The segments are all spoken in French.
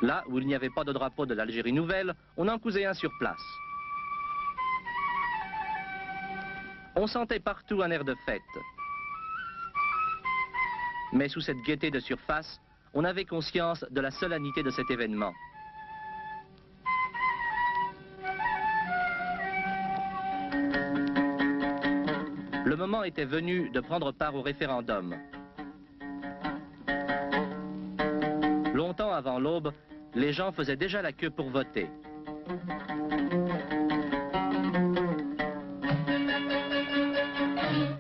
Là où il n'y avait pas de drapeau de l'Algérie nouvelle, on en cousait un sur place. On sentait partout un air de fête. Mais sous cette gaieté de surface, on avait conscience de la solennité de cet événement. Le moment était venu de prendre part au référendum. Longtemps avant l'aube, les gens faisaient déjà la queue pour voter.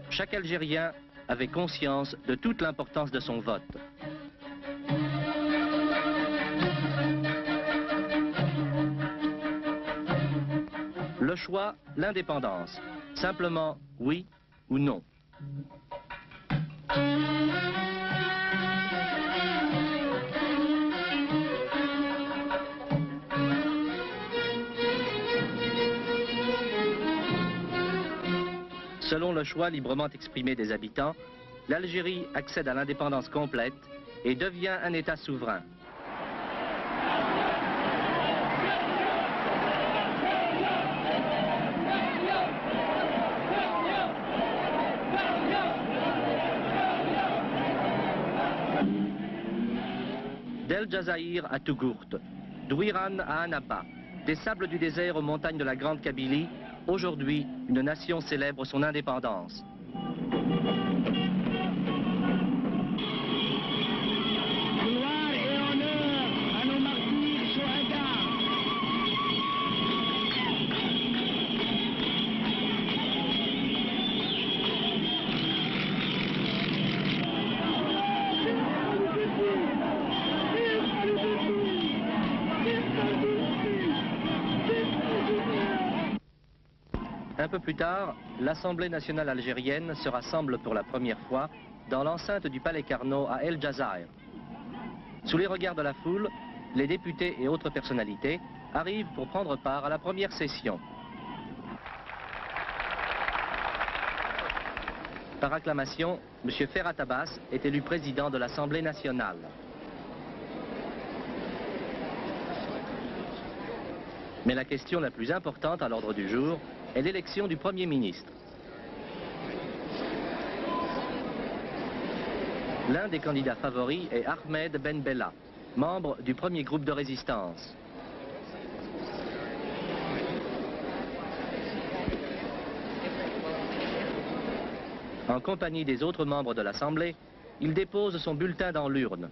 Chaque Algérien avait conscience de toute l'importance de son vote. Le choix, l'indépendance. Simplement oui ou non. Selon le choix librement exprimé des habitants, l'Algérie accède à l'indépendance complète et devient un État souverain. D'El Jazaïr à Tougourt, d'Ouiran à Annaba, des sables du désert aux montagnes de la Grande Kabylie, aujourd'hui, une nation célèbre son indépendance. Gloire et honneur à nos martyrs Shohada. Un peu plus tard, l'Assemblée nationale algérienne se rassemble pour la première fois dans l'enceinte du Palais Carnot à El Jazaïr. Sous les regards de la foule, les députés et autres personnalités arrivent pour prendre part à la première session. Par acclamation, M. Ferhat Abbas est élu président de l'Assemblée nationale. Mais la question la plus importante à l'ordre du jour est l'élection du Premier ministre. L'un des candidats favoris est Ahmed Ben Bella, membre du premier groupe de résistance. En compagnie des autres membres de l'Assemblée, il dépose son bulletin dans l'urne.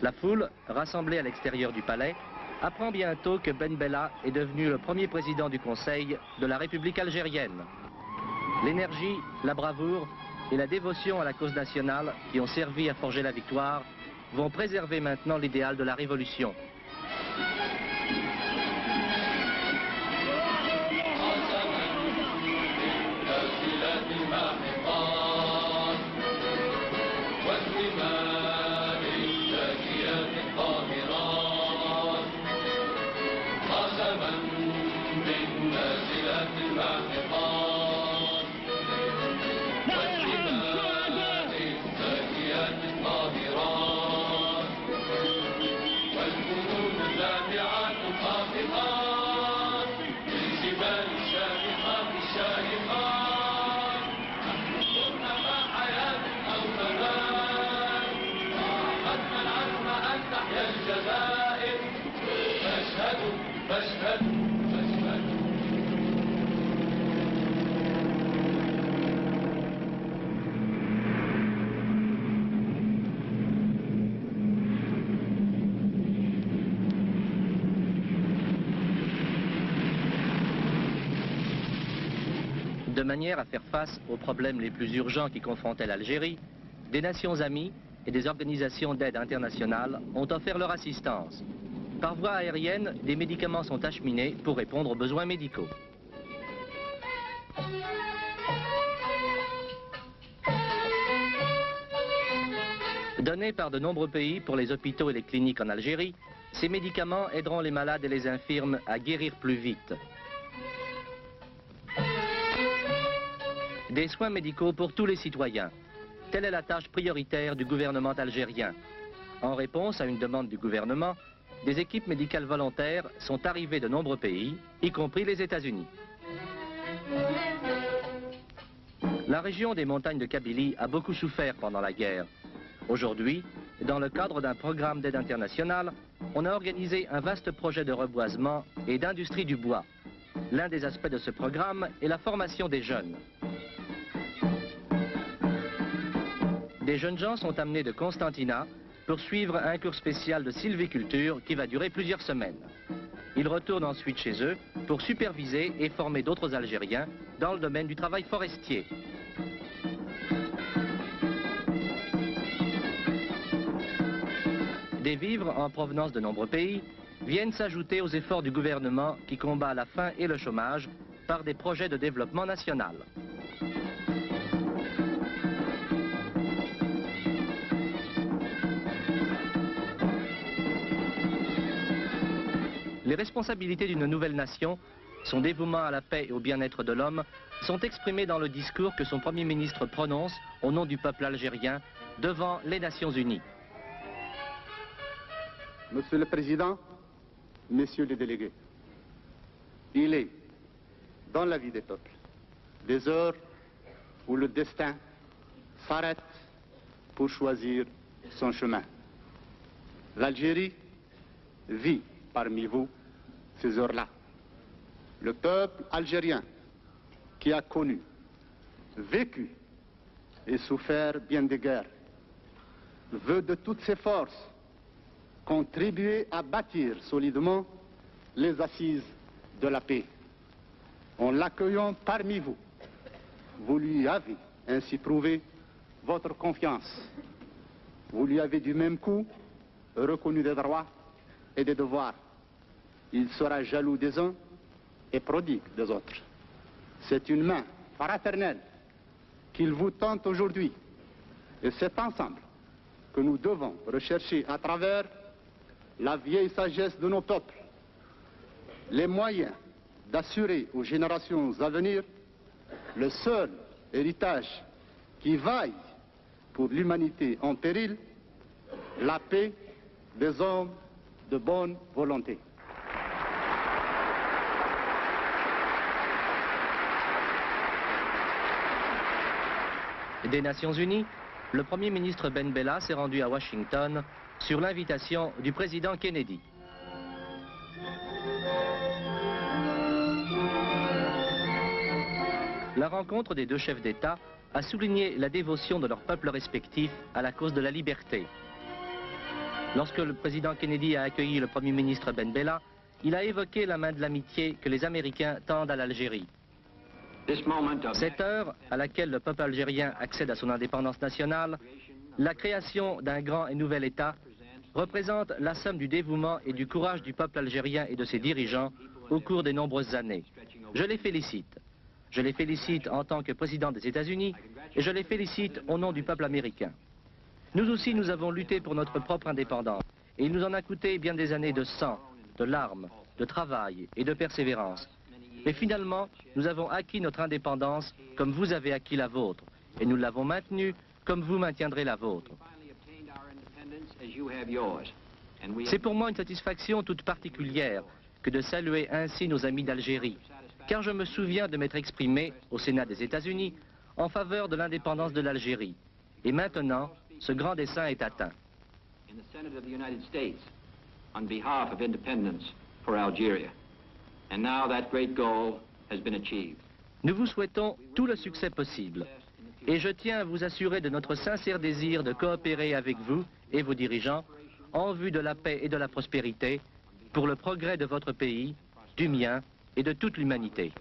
La foule, rassemblée à l'extérieur du palais, apprend bientôt que Ben Bella est devenu le premier président du Conseil de la République algérienne. L'énergie, la bravoure et la dévotion à la cause nationale qui ont servi à forger la victoire vont préserver maintenant l'idéal de la révolution. De manière à faire face aux problèmes les plus urgents qui confrontaient l'Algérie, des nations amies et des organisations d'aide internationale ont offert leur assistance. Par voie aérienne, des médicaments sont acheminés pour répondre aux besoins médicaux. Donnés par de nombreux pays pour les hôpitaux et les cliniques en Algérie, ces médicaments aideront les malades et les infirmes à guérir plus vite. Des soins médicaux pour tous les citoyens. Telle est la tâche prioritaire du gouvernement algérien. En réponse à une demande du gouvernement, des équipes médicales volontaires sont arrivées de nombreux pays, y compris les États-Unis. La région des montagnes de Kabylie a beaucoup souffert pendant la guerre. Aujourd'hui, dans le cadre d'un programme d'aide internationale, on a organisé un vaste projet de reboisement et d'industrie du bois. L'un des aspects de ce programme est la formation des jeunes. Des jeunes gens sont amenés de Constantina pour suivre un cours spécial de sylviculture qui va durer plusieurs semaines. Ils retournent ensuite chez eux pour superviser et former d'autres Algériens dans le domaine du travail forestier. Des vivres en provenance de nombreux pays viennent s'ajouter aux efforts du gouvernement qui combat la faim et le chômage par des projets de développement national. Les responsabilités d'une nouvelle nation, son dévouement à la paix et au bien-être de l'homme, sont exprimées dans le discours que son Premier ministre prononce au nom du peuple algérien devant les Nations Unies. Monsieur le Président, Messieurs les délégués, il est, dans la vie des peuples, des heures où le destin s'arrête pour choisir son chemin. L'Algérie vit parmi vous ces heures-là. Le peuple algérien qui a connu, vécu et souffert bien des guerres veut de toutes ses forces contribuer à bâtir solidement les assises de la paix. En l'accueillant parmi vous, vous lui avez ainsi prouvé votre confiance. Vous lui avez du même coup reconnu des droits et des devoirs. Il sera jaloux des uns et prodigue des autres. C'est une main fraternelle qu'il vous tente aujourd'hui. Et c'est ensemble que nous devons rechercher à travers la vieille sagesse de nos peuples les moyens d'assurer aux générations à venir le seul héritage qui vaille pour l'humanité en péril, la paix des hommes de bonne volonté. Des Nations Unies, le Premier ministre Ben Bella s'est rendu à Washington sur l'invitation du président Kennedy. La rencontre des deux chefs d'État a souligné la dévotion de leurs peuples respectifs à la cause de la liberté. Lorsque le président Kennedy a accueilli le Premier ministre Ben Bella, il a évoqué la main de l'amitié que les Américains tendent à l'Algérie. Cette heure à laquelle le peuple algérien accède à son indépendance nationale, la création d'un grand et nouvel État représente la somme du dévouement et du courage du peuple algérien et de ses dirigeants au cours des nombreuses années. Je les félicite. Je les félicite en tant que président des États-Unis et je les félicite au nom du peuple américain. Nous aussi, nous avons lutté pour notre propre indépendance et il nous en a coûté bien des années de sang, de larmes, de travail et de persévérance. Mais finalement, nous avons acquis notre indépendance comme vous avez acquis la vôtre et nous l'avons maintenue comme vous maintiendrez la vôtre. C'est pour moi une satisfaction toute particulière que de saluer ainsi nos amis d'Algérie, car je me souviens de m'être exprimé au Sénat des États-Unis en faveur de l'indépendance de l'Algérie. Et maintenant, ce grand dessein est atteint. Nous vous souhaitons tout le succès possible. Et je tiens à vous assurer de notre sincère désir de coopérer avec vous et vos dirigeants en vue de la paix et de la prospérité pour le progrès de votre pays, du mien et de toute l'humanité.